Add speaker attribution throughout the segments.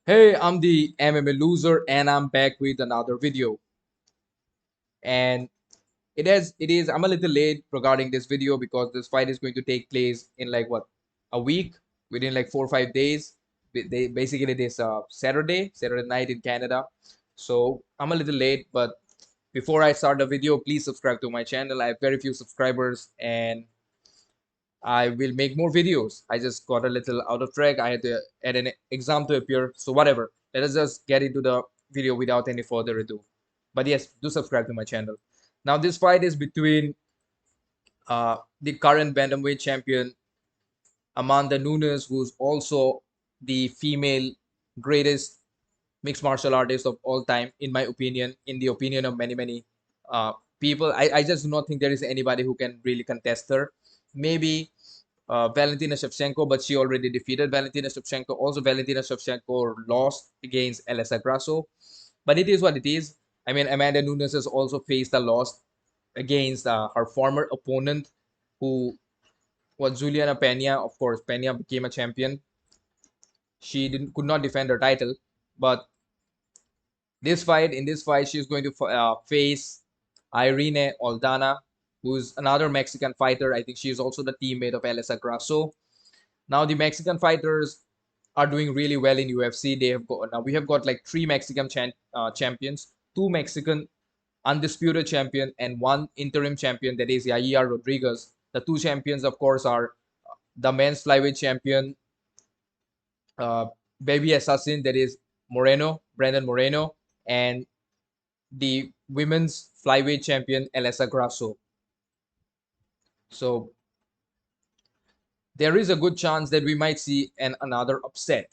Speaker 1: Hey, I'm the MMA loser and I'm back with another video. And I'm a little late regarding this video because this fight is going to take place in like what, a week, within like 4 or 5 days. Basically this Saturday night in Canada. So I'm a little late, but before I start the video, please subscribe to my channel. I have very few subscribers and I will make more videos. I just got a little out of track. I had to add an exam to appear. So whatever. Let us just get into the video without any further ado. But yes, do subscribe to my channel. Now this fight is between the current bantamweight champion Amanda Nunes, who's also the female greatest mixed martial artist of all time, in my opinion, in the opinion of many people. I just do not think there is anybody who can really contest her. Maybe Valentina Shevchenko, but she already defeated Valentina Shevchenko. Also, Valentina Shevchenko lost against Elisa Grasso, but it is what it is. I mean, Amanda Nunes has also faced a loss against her former opponent, who was Juliana Pena. Of course, Pena became a champion. She could not defend her title, but in this fight, she's going to face Irene Aldana, who's another Mexican fighter. I think she is also the teammate of Elisa Grasso. Now the Mexican fighters are doing really well in UFC. We have got like three Mexican champions, two Mexican undisputed champion, and one interim champion, that is Yair Rodriguez. The two champions, of course, are the men's flyweight champion, uh, Baby Assassin, that is Brandon Moreno, and the women's flyweight champion Elisa Grasso. So there is a good chance that we might see another upset.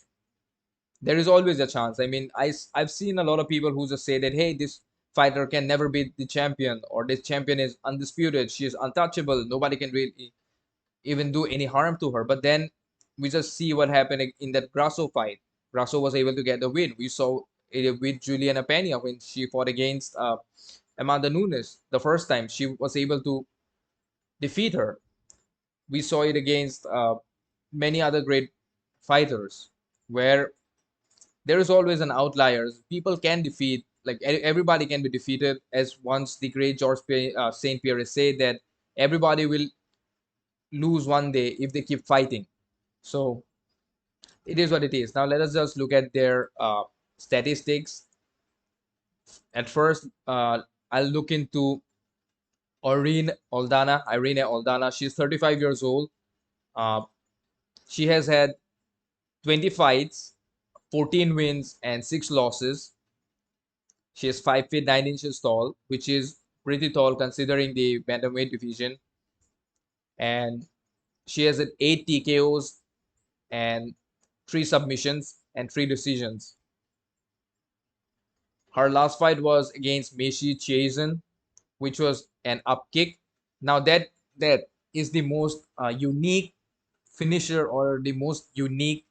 Speaker 1: There is always a chance. I mean, I've seen a lot of people who just say that, hey, this fighter can never be the champion, or this champion is undisputed, she is untouchable, nobody can really even do any harm to her. But then we just see what happened in that Grasso fight. Grasso was able to get the win. We saw it with Juliana Pena when she fought against Amanda Nunes the first time. She was able to defeat her. We saw it against many other great fighters, where there is always an outliers. People can defeat, like everybody can be defeated, as once the great Saint Pierre said that everybody will lose one day if they keep fighting. So it is what it is. Now let us just look at their statistics. At first, I'll look into Irene Aldana. She's 35 years old. Uh, she has had 20 fights, 14 wins, and 6 losses. She is 5 feet 9 inches tall, which is pretty tall considering the bantamweight division. And she has had 8 TKOs and 3 submissions and 3 decisions. Her last fight was against Meshi Chiazen, which was an up kick. Now that is the most unique finisher, or the most unique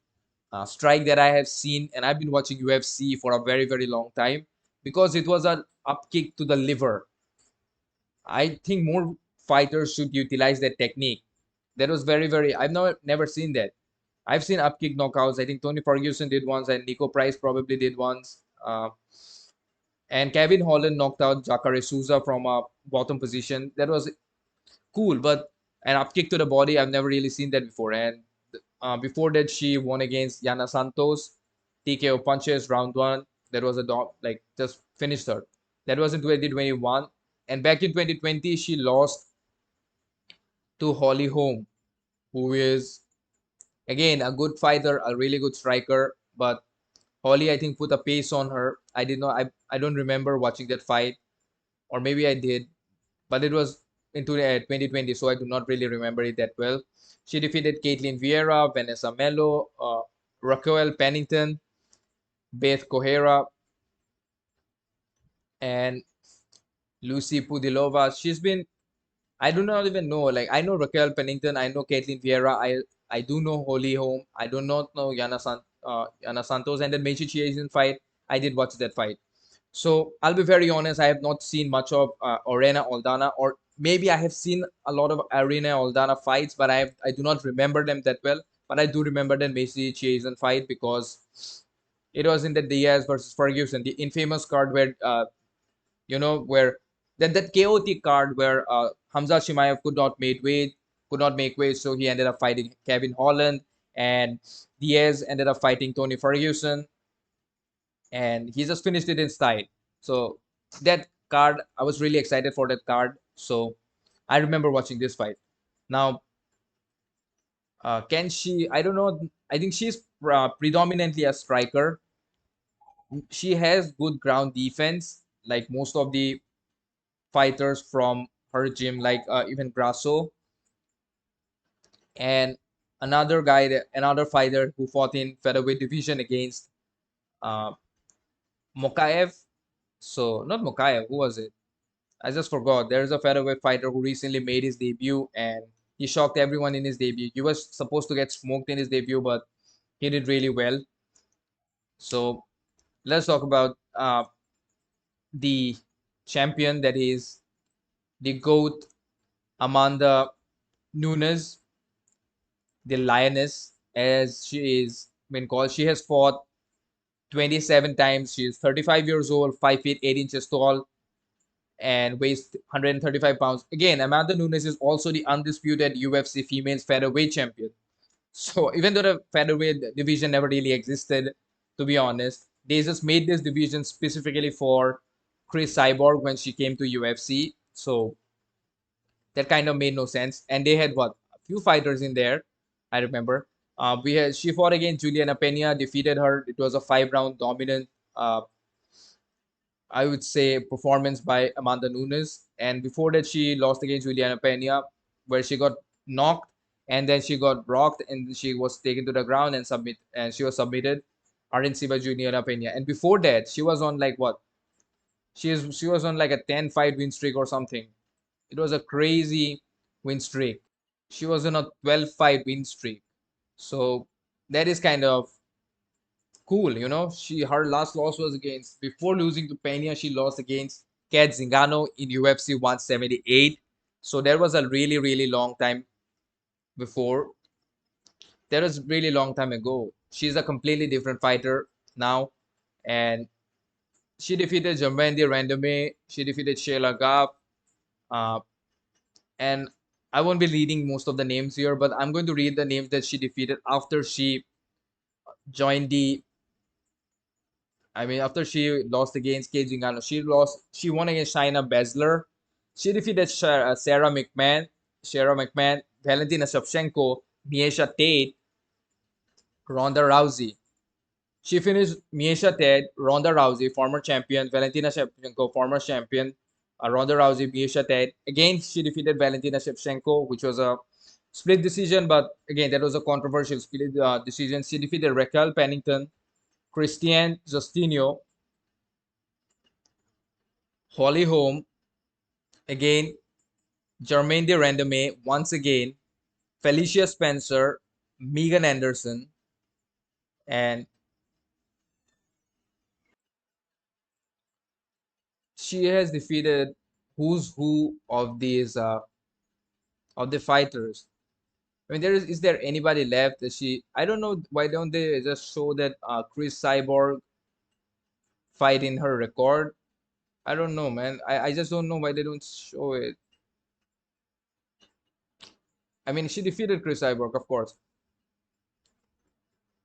Speaker 1: strike that I have seen, and I've been watching UFC for a very long time, because it was an up kick to the liver. I think more fighters should utilize that technique. That was very. I've never seen that. I've seen up kick knockouts. I think Tony Ferguson did once, and Nico Price probably did once. And Kevin Holland knocked out Jacare Souza from a bottom position. That was cool, but an up kick to the body, I've never really seen that before. And before that, she won against Yana Santos, TKO punches, round one. That was a dog, like just finished her. That was in 2021. And back in 2020, she lost to Holly Holm, who is again a good fighter, a really good striker. But Holly, I think, put a pace on her. I did not. I don't remember watching that fight, or maybe I did, but it was into 2020, so I do not really remember it that well. She defeated Caitlin Vieira, Vanessa Melo, Raquel Pennington, Beth Kohera, and Lucy Pudilova. I do not even know. Like, I know Raquel Pennington, I know Caitlin Vieira, I do know Holly Holm, I do not know Yana Santos, and then Meiji Chiazen fight. I did watch that fight. So I'll be very honest, I have not seen much of Arena Aldana, or maybe I have seen a lot of Arena Aldana fights, but I do not remember them that well. But I do remember the Meiji Chiazen fight, because It was in the Diaz versus Ferguson, the infamous card where where that chaotic card where Hamza Shimaev could not make weight, so he ended up fighting Kevin Holland, and Diaz ended up fighting Tony Ferguson, and he just finished it in style. So that card, I was really excited for that card. So I remember watching this fight. Now, can she? I don't know. I think she's predominantly a striker. She has good ground defense, like most of the fighters from her gym, like even Grasso, and another fighter who fought in featherweight division against uh, Mokaev. So not Mokaev, who was it? I just forgot. There's a featherweight fighter who recently made his debut, and he shocked everyone in his debut. He was supposed to get smoked in his debut, but he did really well. So let's talk about the champion, that is the GOAT, Amanda Nunes, the Lioness, as she is been called. She has fought 27 times. She is 35 years old, 5 feet 8 inches tall, and weighs 135 pounds. Again, Amanda Nunes is also the undisputed UFC female featherweight champion. So even though the featherweight division never really existed, to be honest, they just made this division specifically for Chris Cyborg when she came to UFC. So that kind of made no sense. And they had what, a few fighters in there, I remember. We had She fought against Juliana Pena, defeated her. It was a 5 round dominant, uh, I would say, performance by Amanda Nunes. And before that, she lost against Juliana Pena, where she got knocked and then she got rocked and she was taken to the ground and she was submitted. RNC by Juliana Pena. And before that, she was on like what? She was on like a 10 fight win streak or something. It was a crazy win streak. She was on a 12 fight win streak. So that is kind of cool, you know. Her last loss was against, before losing to Pena, she lost against Kat Zingano in UFC 178. So that was a really long time before. That was really long time ago. She's a completely different fighter now, and she defeated Jambendi Randome. She defeated Shayla Gaff, uh, and I won't be reading most of the names here, but I'm going to read the names that she defeated after she joined the. I mean, after she lost against Kate Zingano, She won against Shayna Baszler. She defeated Sarah McMahon, Valentina Shevchenko, Miesha Tate, Ronda Rousey. She finished Miesha Tate, Ronda Rousey, former champion, Valentina Shevchenko, former champion, Ronda Rousey, Miesha Tate. Again, she defeated Valentina Shevchenko, which was a split decision, but again, that was a controversial split decision. She defeated Raquel Pennington, Christiane Justinio, Holly Holm, again, Jermaine de Randame, once again, Felicia Spencer, Megan Anderson, and she has defeated who's who of the fighters. I mean, is there anybody left that she? I don't know. Why don't they just show that Chris Cyborg fight in her record? I don't know, man. I just don't know why they don't show it. I mean, she defeated Chris Cyborg, of course.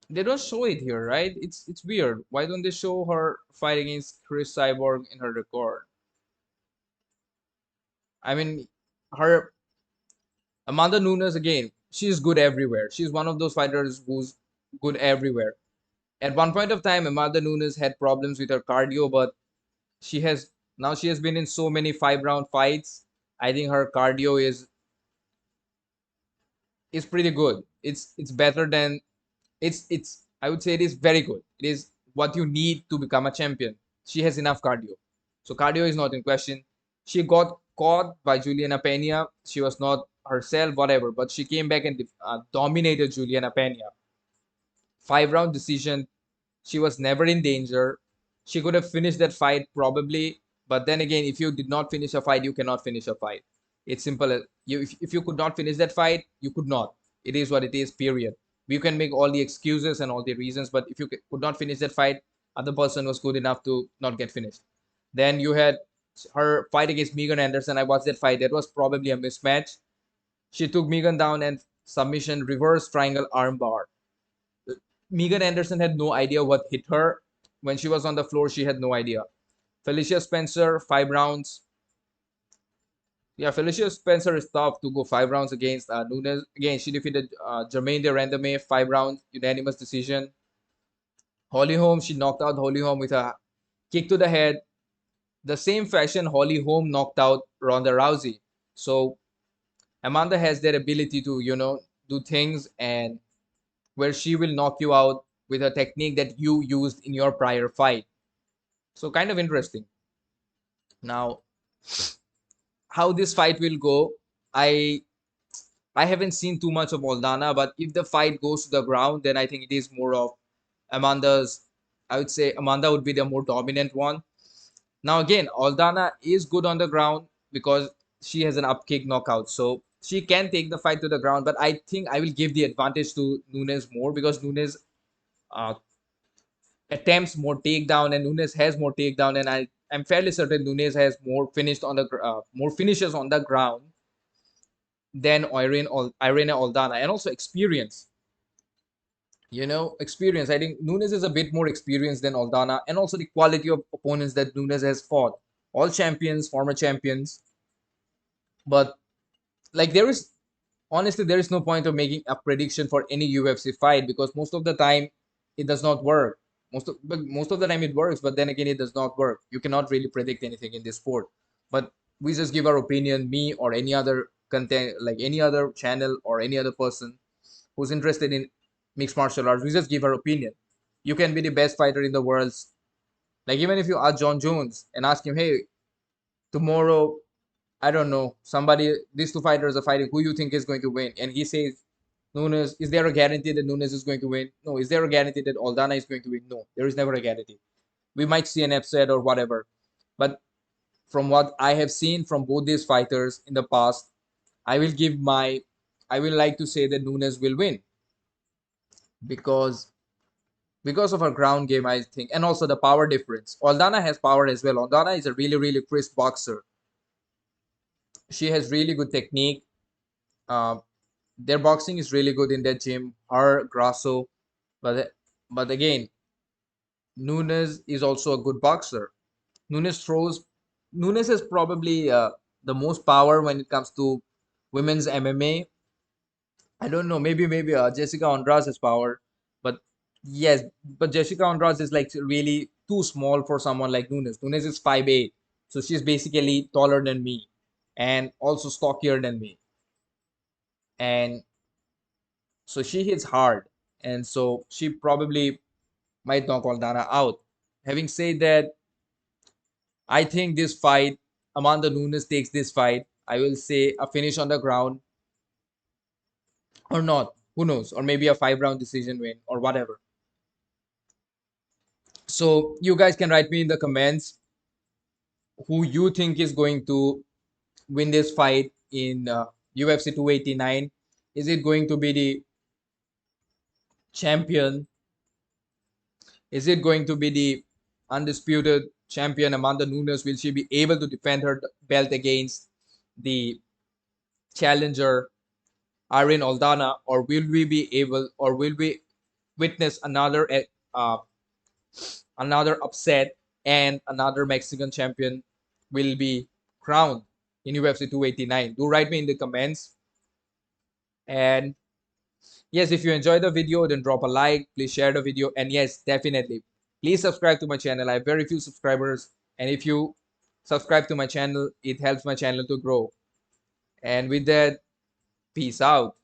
Speaker 1: They don't show it here, right? It's weird. Why don't they show her fight against Chris Cyborg in her record? I mean, her Amanda Nunes, again. She's good everywhere. She's one of those fighters who's good everywhere. At one point of time, Amanda Nunes had problems with her cardio, but she has been in so many 5 round fights. I think her cardio is pretty good. It's better than it's I would say it is very good. It is what you need to become a champion. She has enough cardio. So cardio is not in question. She got caught by Juliana Pena. She was not herself, whatever, but she came back and dominated Juliana Pena. 5 round decision. She was never in danger. She could have finished that fight probably, but then again, if you did not finish a fight, you cannot finish a fight. It's simple. If you could not finish that fight, you could not. It is what it is, period. We can make all the excuses and all the reasons, but if you could not finish that fight, other person was good enough to not get finished. Then you had her fight against Megan Anderson. I watched that fight. That was probably a mismatch. She took Megan down and submission reverse triangle armbar. Megan Anderson had no idea what hit her. When she was on the floor, she had no idea. Felicia Spencer, 5 rounds. Yeah, Felicia Spencer is tough to go 5 rounds against Nunes. Again, she defeated Jermaine de Randame, 5 rounds, unanimous decision. Holly Holm, she knocked out Holly Holm with a kick to the head. The same fashion Holly Holm knocked out Ronda Rousey. So Amanda has that ability to, do things and where she will knock you out with a technique that you used in your prior fight. So kind of interesting. Now, how this fight will go, I I haven't seen too much of Aldana, but if the fight goes to the ground, then I think it is more of Amanda's. I would say Amanda would be the more dominant one. Now again, Aldana is good on the ground because she has an upkick knockout, so she can take the fight to the ground. But I think I will give the advantage to Nunes more because Nunes uh, attempts more takedown and Nunes has more takedown, and I'm fairly certain Nunes has more more finishes on the ground than Irene Aldana, and also experience. Experience. I think Nunes is a bit more experienced than Aldana, and also the quality of opponents that Nunes has fought. All champions, former champions, but like there is no point of making a prediction for any UFC fight because most of the time it does not work. Most of the time it works, but then again it does not work. You cannot really predict anything in this sport. But we just give our opinion, me or any other content, like any other channel or any other person who's interested in mixed martial arts. We just give our opinion. You can be the best fighter in the world. Like even if you ask John Jones and ask him, hey, tomorrow, I don't know, these two fighters are fighting, who you think is going to win? And he says, Nunes, is there a guarantee that Nunes is going to win? No. Is there a guarantee that Aldana is going to win? No. There is never a guarantee. We might see an upset or whatever. But from what I have seen from both these fighters in the past, I will give my, I will like to say that Nunes will win because of her ground game, I think, and also the power difference. Aldana has power as well. Aldana is a really, really crisp boxer. She has really good technique. Uh, their boxing is really good in that gym. Her Grasso, but again, Nunes is also a good boxer. Nunes throws. Nunes has probably the most power when it comes to women's MMA. I don't know. Maybe Jessica Andrade has power, but yes, but Jessica Andrade is like really too small for someone like Nunes. Nunes is 5'8", so she's basically taller than me, and also stockier than me, and so she hits hard, and so she probably might knock Aldana out. Having said that, I think this fight, Amanda Nunes takes this fight. I will say a finish on the ground or not. Who knows? Or maybe a 5 round decision win or whatever. So you guys can write me in the comments who you think is going to win this fight in UFC 289. Is it going to be the champion? Is it going to be the undisputed champion Amanda Nunes? Will she be able to defend her belt against the challenger Irene Aldana, or will we witness uh, another upset and another Mexican champion will be crowned in UFC 289? Do write me in the comments. And yes, if you enjoyed the video, then drop a like, please share the video, and yes, definitely, please subscribe to my channel. I have very few subscribers, and if you subscribe to my channel, it helps my channel to grow. And with that, peace out.